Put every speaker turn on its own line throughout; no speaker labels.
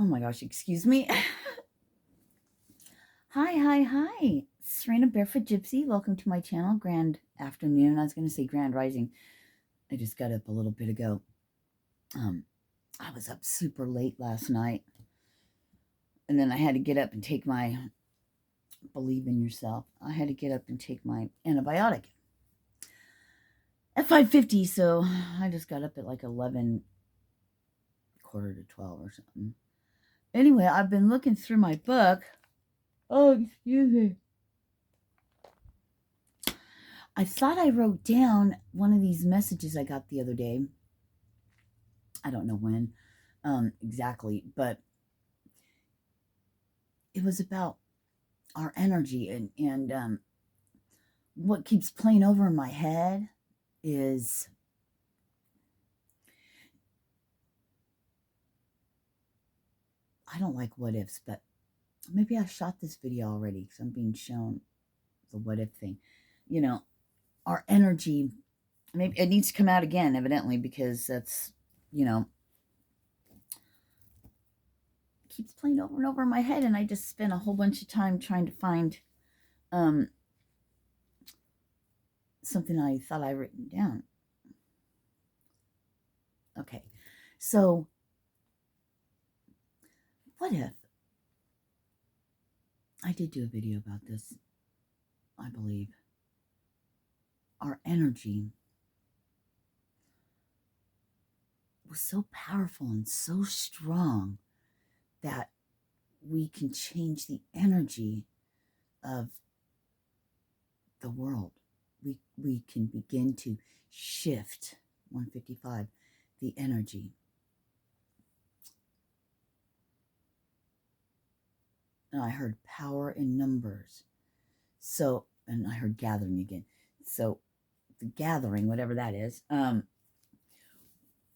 Oh my gosh, excuse me. Hi. Serena Barefoot Gypsy. Welcome to my channel. Grand afternoon. I was going to say grand rising. I just got up a little bit ago. I was up super late last night. And then I had to get up and take my, believe in yourself, I had to get up and take my antibiotic at 5:50. So I just got up at like 11, quarter to 12 or something. Anyway, I've been looking through my book. Oh, excuse me. I thought I wrote down one of these messages I got the other day. I don't know when exactly, but it was about our energy. And what keeps playing over in my head is I don't like what ifs, but maybe I shot this video already because I'm being shown the what if thing. You know, our energy, maybe it needs to come out again, evidently, because that's, keeps playing over and over in my head, and I just spent a whole bunch of time trying to find something I thought I written down. Okay, so what if I did do a video about this, I believe. Our energy was so powerful and so strong that we can change the energy of the world. We can begin to shift 155 the energy. And I heard power in numbers. So, and I heard gathering again. So the gathering, whatever that is,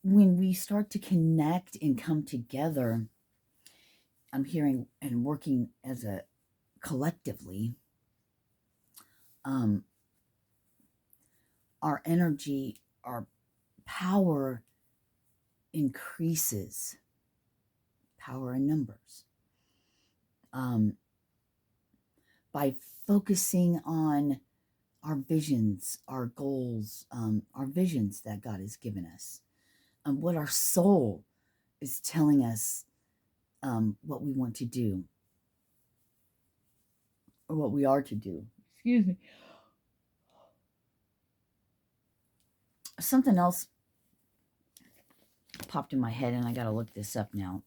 when we start to connect and come together, I'm hearing and working as a collectively, our energy, our power increases. Power in numbers. By focusing on our visions, our goals, our visions that God has given us, what our soul is telling us, what we want to do, or what we are to do. Excuse me. Something else popped in my head, and I got to look this up now.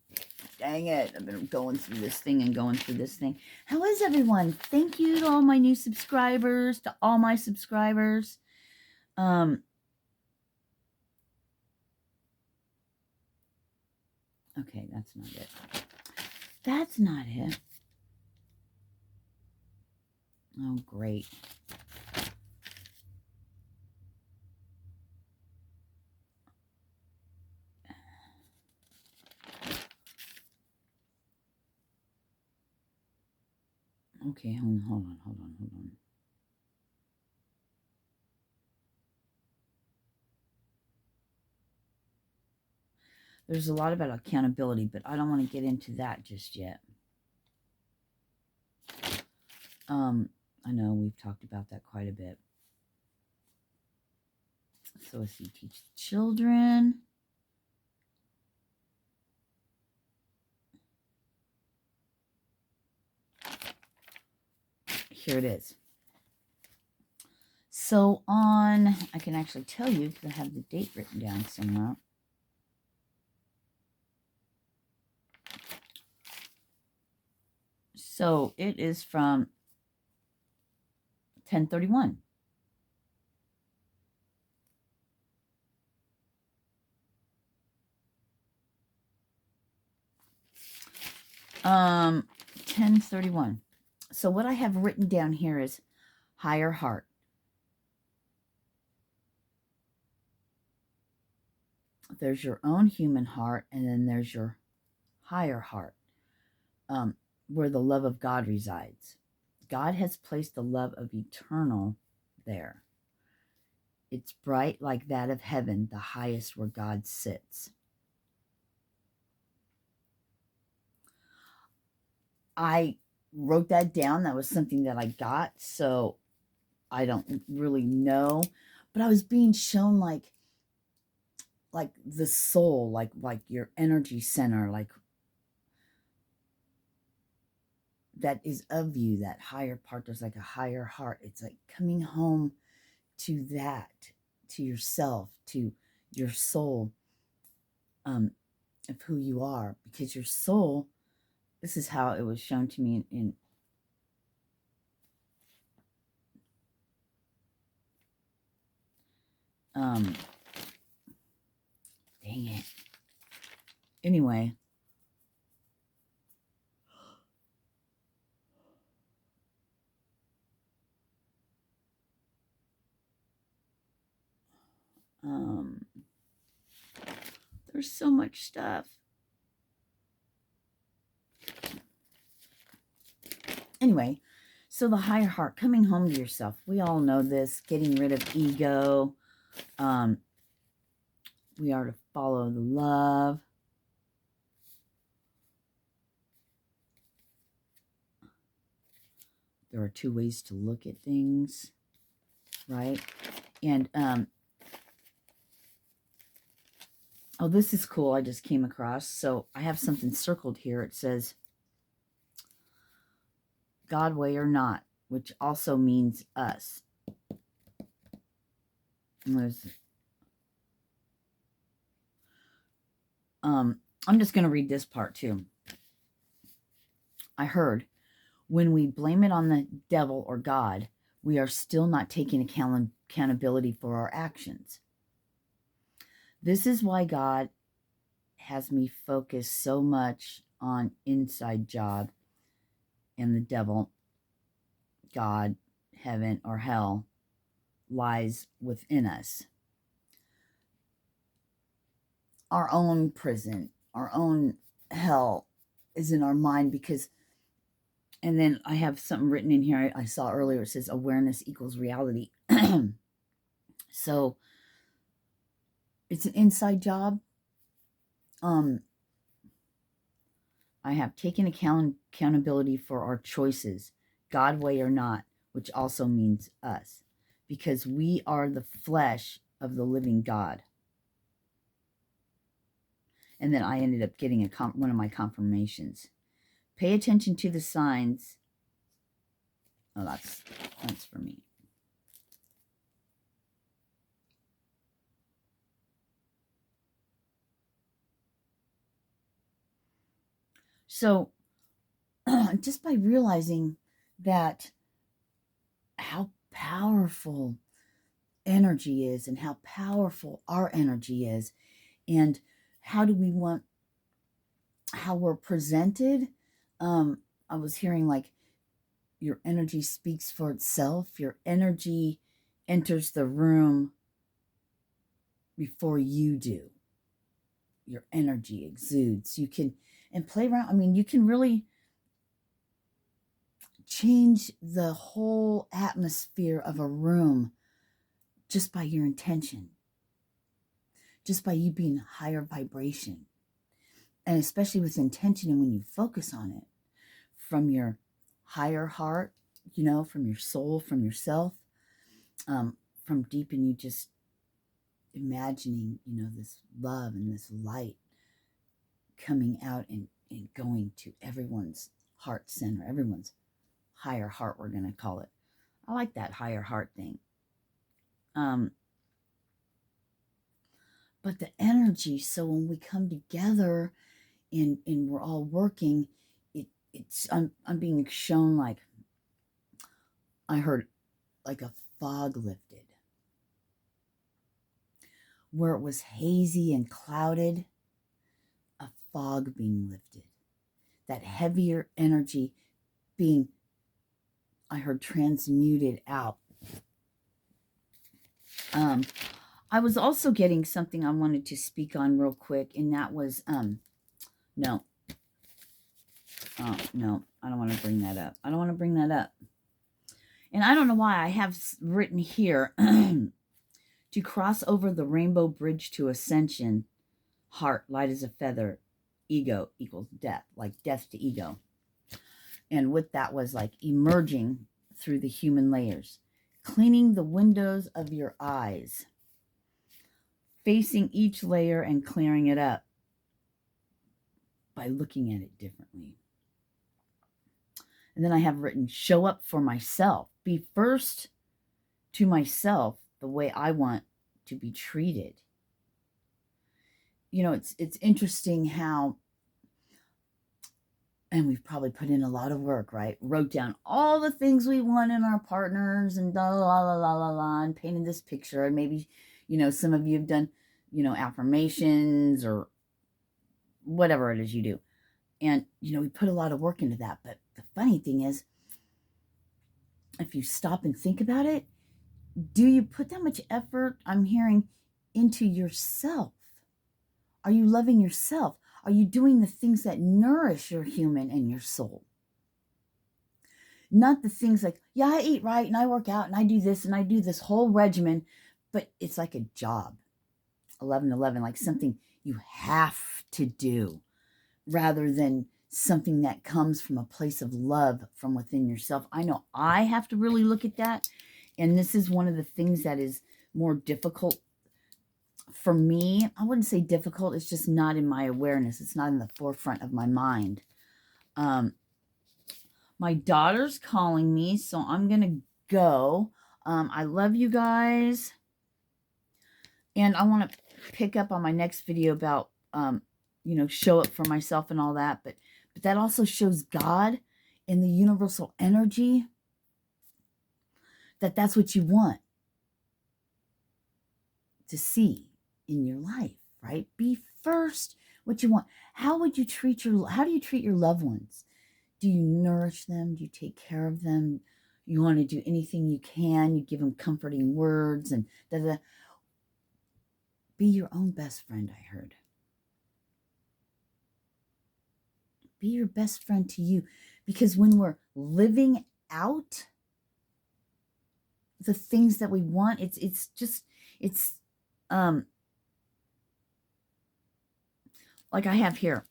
Dang it, I've been going through this thing and going through this thing. How is everyone? Thank you to all my new subscribers, to all my subscribers. Okay, that's not it. That's not it. Oh, great. Okay, hold on. There's a lot about accountability, but I don't want to get into that just yet. I know we've talked about that quite a bit. So let's see, teach the children. Here it is. So on, I can actually tell you because I have the date written down somewhere. So it is from 10/31. Um, 10/31. So what I have written down here is higher heart. There's your own human heart, and then there's your higher heart, where the love of God resides. God has placed the love of eternal there. It's bright like that of heaven, the highest where God sits. I wrote that down. That was something that I got. So I don't really know. But I was being shown like the soul, like your energy center, like that is of you, that higher part. There's like a higher heart. It's like coming home to that, to yourself, to your soul, of who you are, because your soul, this is how it was shown to me in dang it. Anyway, there's so much stuff. Anyway, so the higher heart, coming home to yourself. We all know this, getting rid of ego. We are to follow the love. There are two ways to look at things, right? And, oh, this is cool. I just came across. So I have something circled here. It says, God way or not, which also means us. I'm just going to read this part too. I heard, when we blame it on the devil or God, we are still not taking accountability for our actions. This is why God has me focus so much on inside job, and the devil, God, heaven, or hell lies within us. Our own prison, our own hell is in our mind, because, and then I have something written in here I saw earlier. It says awareness equals reality. So it's an inside job. I have taken accountability for our choices, God way or not, which also means us, because we are the flesh of the living God. And then I ended up getting one of my confirmations. Pay attention to the signs. Oh, that's for me. So just by realizing that how powerful energy is, and how powerful our energy is, and how we're presented. I was hearing like your energy speaks for itself. Your energy enters the room before you do. Your energy exudes. You can, and play around. I mean, you can really change the whole atmosphere of a room just by your intention, just by you being higher vibration. And especially with intention, and when you focus on it from your higher heart, from your soul, from yourself, from deep in you, just imagining, this love and this light coming out and going to everyone's heart center, everyone's higher heart, we're going to call it. I like that higher heart thing. But the energy, so when we come together and we're all working, I'm being shown, like, I heard like a fog lifted. Where it was hazy and clouded, a fog being lifted. That heavier energy being, I heard, transmuted out. I was also getting something I wanted to speak on real quick, and that was, no, I don't want to bring that up. I don't want to bring that up. And I don't know why I have written here, to cross over the rainbow bridge to ascension, heart light as a feather, ego equals death, like death to ego. And with that was like emerging through the human layers, cleaning the windows of your eyes, facing each layer and clearing it up by looking at it differently. And then I have written, show up for myself. Be first to myself the way I want to be treated. You know, it's interesting how, and we've probably put in a lot of work, right? Wrote down all the things we want in our partners and la la la la la la, and painted this picture. And maybe, you know, some of you have done, you know, affirmations or whatever it is you do. And, you know, we put a lot of work into that. But the funny thing is, if you stop and think about it, do you put that much effort, I'm hearing, into yourself? Are you loving yourself? Are you doing the things that nourish your human and your soul? Not the things like, yeah, I eat right and I work out and I do this and I do this whole regimen, but it's like a job. 11-11, like something you have to do, rather than something that comes from a place of love from within yourself. I know I have to really look at that. And this is one of the things that is more difficult for me. I wouldn't say difficult. It's just not in my awareness. It's not in the forefront of my mind. My daughter's calling me, so I'm going to go. I love you guys. And I want to pick up on my next video about, you know, show up for myself and all that. But that also shows God and the universal energy that that's what you want to see in your life, right? Be first what you want. How do you treat your loved ones? Do you nourish them? Do you take care of them? You want to do anything you can. You give them comforting words and da-da. Be your own best friend, I heard. Be your best friend to you. Because when we're living out the things that we want, it's like I have here.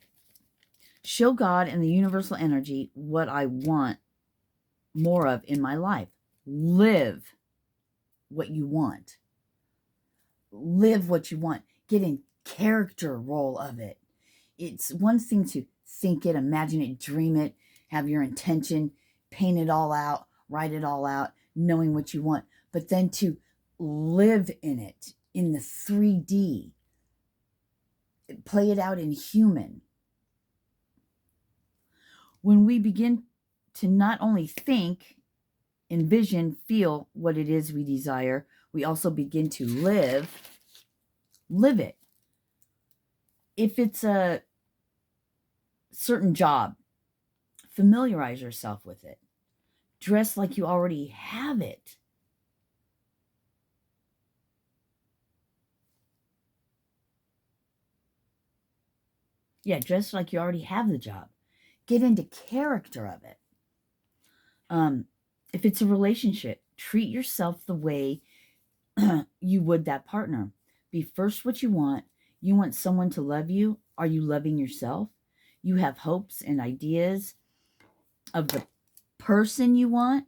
Show God and the universal energy what I want more of in my life. Live what you want. Live what you want. Get in character role of it. It's one thing to think it, imagine it, dream it, have your intention, paint it all out, write it all out, knowing what you want. But then to live in it, in the 3D, play it out in human. When we begin to not only think, envision, feel what it is we desire, we also begin to live it. If it's a certain job, familiarize yourself with it. Dress like you already have it. Yeah, dress like you already have the job. Get into character of it. If it's a relationship, treat yourself the way you would that partner. Be first what you want. You want someone to love you. Are you loving yourself? You have hopes and ideas of the person you want.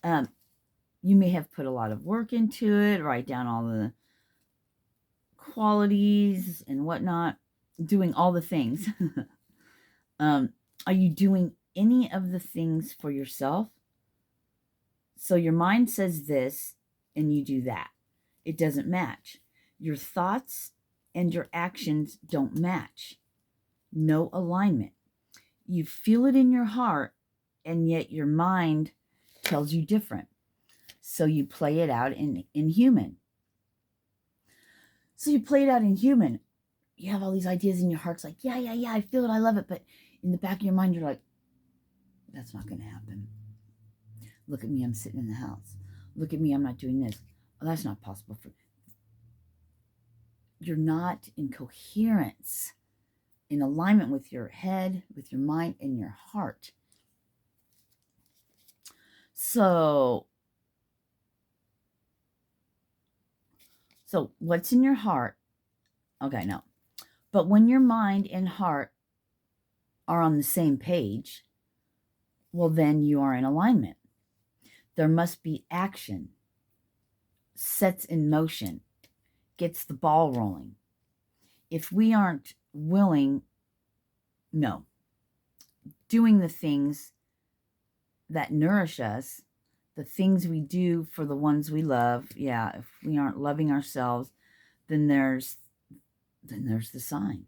You may have put a lot of work into it. Write down all the qualities and whatnot. Doing all the things. Are you doing any of the things for yourself? So your mind says this and you do that. It doesn't match. Your thoughts and your actions don't match. No alignment. You feel it in your heart, and yet your mind tells you different. So you play it out in human. So you play it out in human. You have all these ideas in your heart. It's like, yeah, I feel it, I love it. But in the back of your mind, you're like, that's not going to happen. Look at me, I'm sitting in the house. Look at me, I'm not doing this. Oh, that's not possible. You're not in coherence, in alignment with your head, with your mind, and your heart. So what's in your heart? Okay, no. But when your mind and heart are on the same page, well, then you are in alignment. There must be action, sets in motion, gets the ball rolling. If we aren't willing, doing the things that nourish us, the things we do for the ones we love, if we aren't loving ourselves, then there's the sign.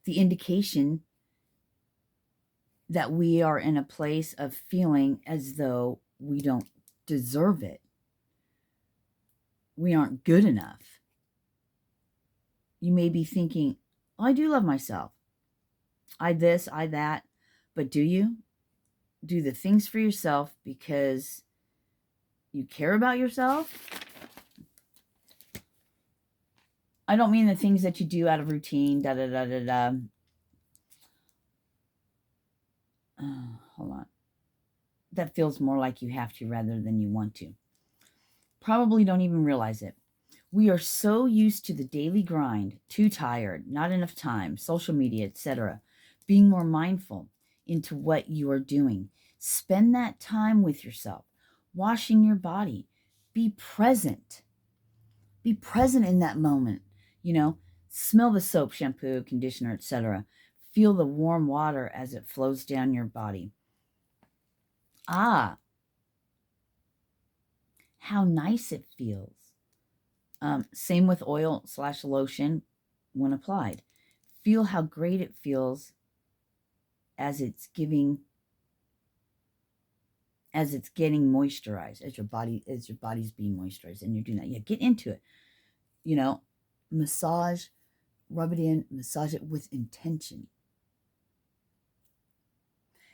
The indication that we are in a place of feeling as though we don't deserve it. We aren't good enough. You may be thinking, I do love myself. I this, I that. But do you? Do the things for yourself because you care about yourself? I don't mean the things that you do out of routine, hold on. That feels more like you have to rather than you want to. Probably don't even realize it. We are so used to the daily grind, too tired, not enough time, social media, etc. Being more mindful into what you are doing. Spend that time with yourself, washing your body. Be present. Be present in that moment. Smell the soap, shampoo, conditioner, etc. Feel the warm water as it flows down your body. How nice it feels. Same with oil/lotion when applied. Feel how great it feels as it's getting moisturized, as your body's being moisturized, and you're doing that. Yeah, get into it. Massage, rub it in, massage it with intention.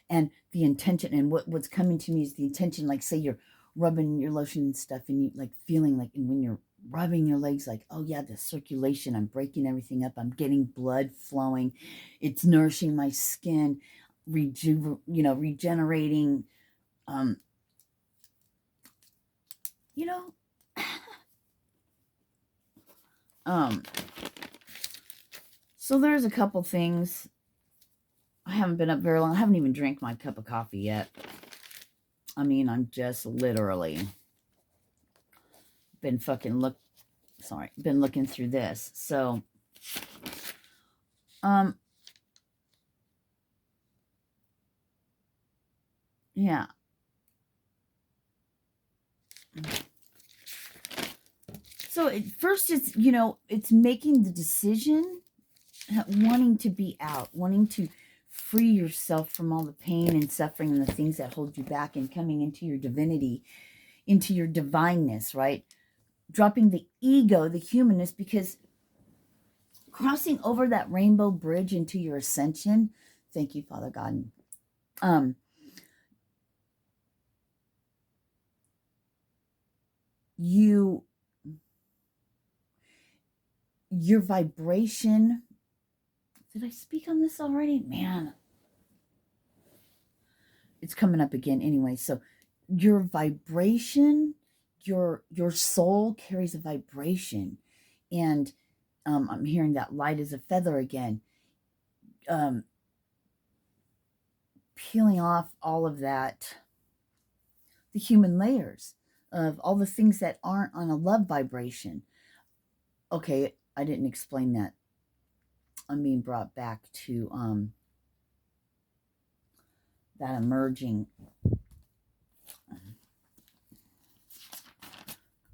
And the intention, and what's coming to me is the intention, like say you're rubbing your lotion and stuff, and you like feeling like, and when you're rubbing your legs, like, oh yeah, the circulation, I'm breaking everything up, I'm getting blood flowing, it's nourishing my skin, regenerating, so there's a couple things. I haven't been up very long. I haven't even drank my cup of coffee yet. I mean, I'm just literally been looking through this. So, yeah. So first it's, it's making the decision, wanting to be out, wanting to free yourself from all the pain and suffering and the things that hold you back, and coming into your divinity, into your divineness, right? Dropping the ego, the humanness, because crossing over that rainbow bridge into your ascension, thank you, Father God, your vibration. Did I speak on this already? Man, it's coming up again anyway. So your vibration, your soul carries a vibration, and I'm hearing that light as a feather again. Peeling off all of that, the human layers of all the things that aren't on a love vibration. Okay, I didn't explain that. I'm being brought back to that emerging.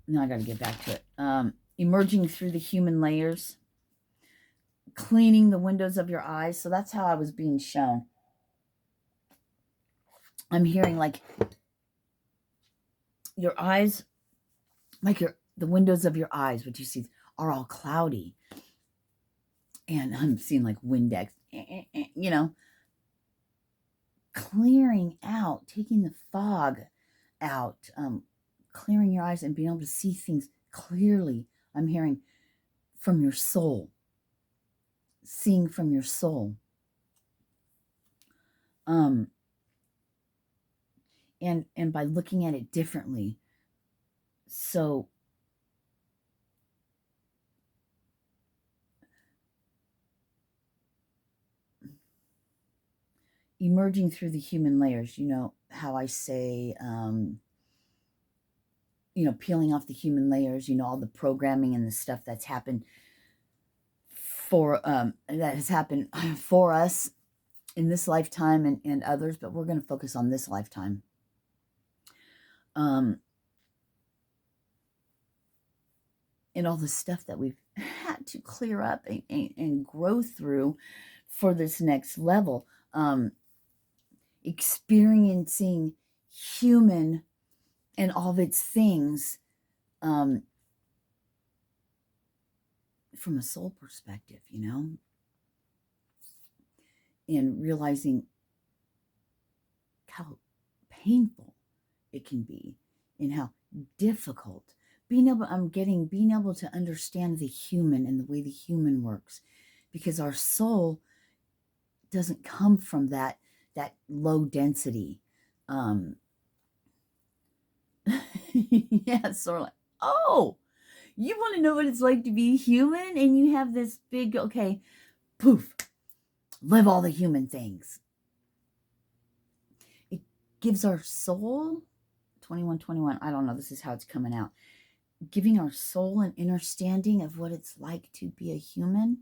Now I got to get back to it. Emerging through the human layers, cleaning the windows of your eyes. So that's how I was being shown. I'm hearing like your eyes, like the windows of your eyes, what you see are all cloudy. And I'm seeing like Windex, clearing out, taking the fog out, clearing your eyes and being able to see things clearly. I'm hearing from your soul, seeing from your soul. And by looking at it differently. So emerging through the human layers. You know how I say, peeling off the human layers, all the programming and the stuff that's happened that has happened for us in this lifetime and others, but we're going to focus on this lifetime. And all the stuff that we've had to clear up and grow through for this next level. Experiencing human and all of its things from a soul perspective, and realizing how painful it can be and how difficult being able to understand the human and the way the human works, because our soul doesn't come from that low density. Yeah, sort of like, oh, you want to know what it's like to be human, and you have this big, okay, poof, live all the human things. It gives our soul 21. I don't know, this is how it's coming out, giving our soul an understanding of what it's like to be a human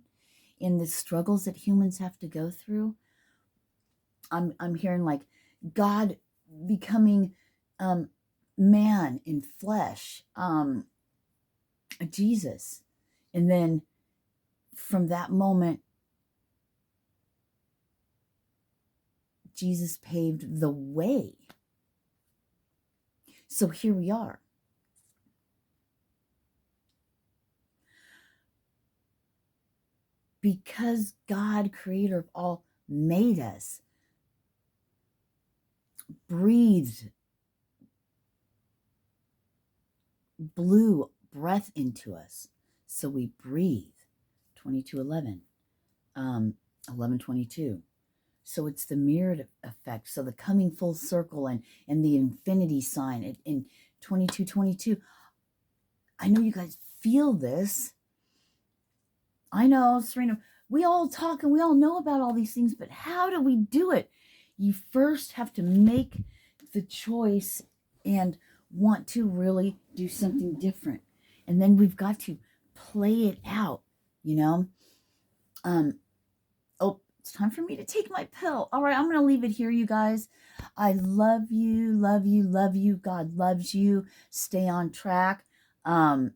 in the struggles that humans have to go through. I'm hearing like God becoming man in flesh, Jesus, and then from that moment, Jesus paved the way. So here we are. Because God, creator of all, made us, breathed, blew breath into us. So we breathe. 22:11, 11:22. So it's the mirrored effect. So the coming full circle and the infinity sign in 22:22. I know you guys feel this. I know, Sirena, we all talk and we all know about all these things, but how do we do it? You first have to make the choice and want to really do something different. And then we've got to play it out, Oh, it's time for me to take my pill. All right, I'm going to leave it here, you guys. I love you, love you, love you. God loves you. Stay on track. I'm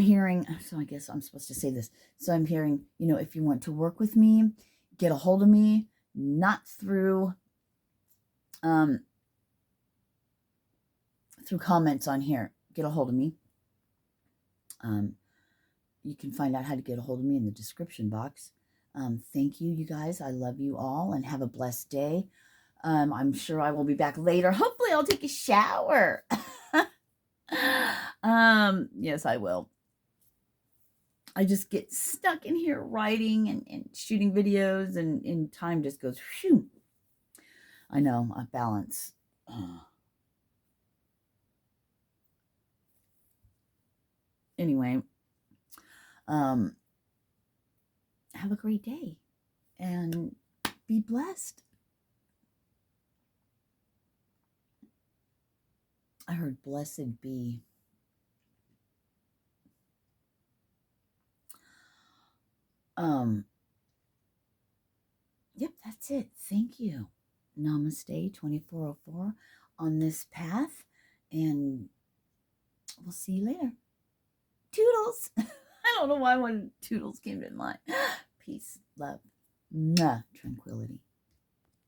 hearing, so I guess I'm supposed to say this. So I'm hearing, if you want to work with me, get a hold of me, not through comments on here. Get a hold of me. You can find out how to get a hold of me in the description box. Thank you, you guys. I love you all and have a blessed day. I'm sure I will be back later. Hopefully I'll take a shower. Yes, I will. I just get stuck in here writing and shooting videos, and time just goes, phew. I know, I balance. Anyway, have a great day and be blessed. I heard blessed be. Yep, that's it. Thank you. Namaste 2404 on this path, and we'll see you later. Toodles. I don't know why when toodles came to mind. Peace, love, tranquility.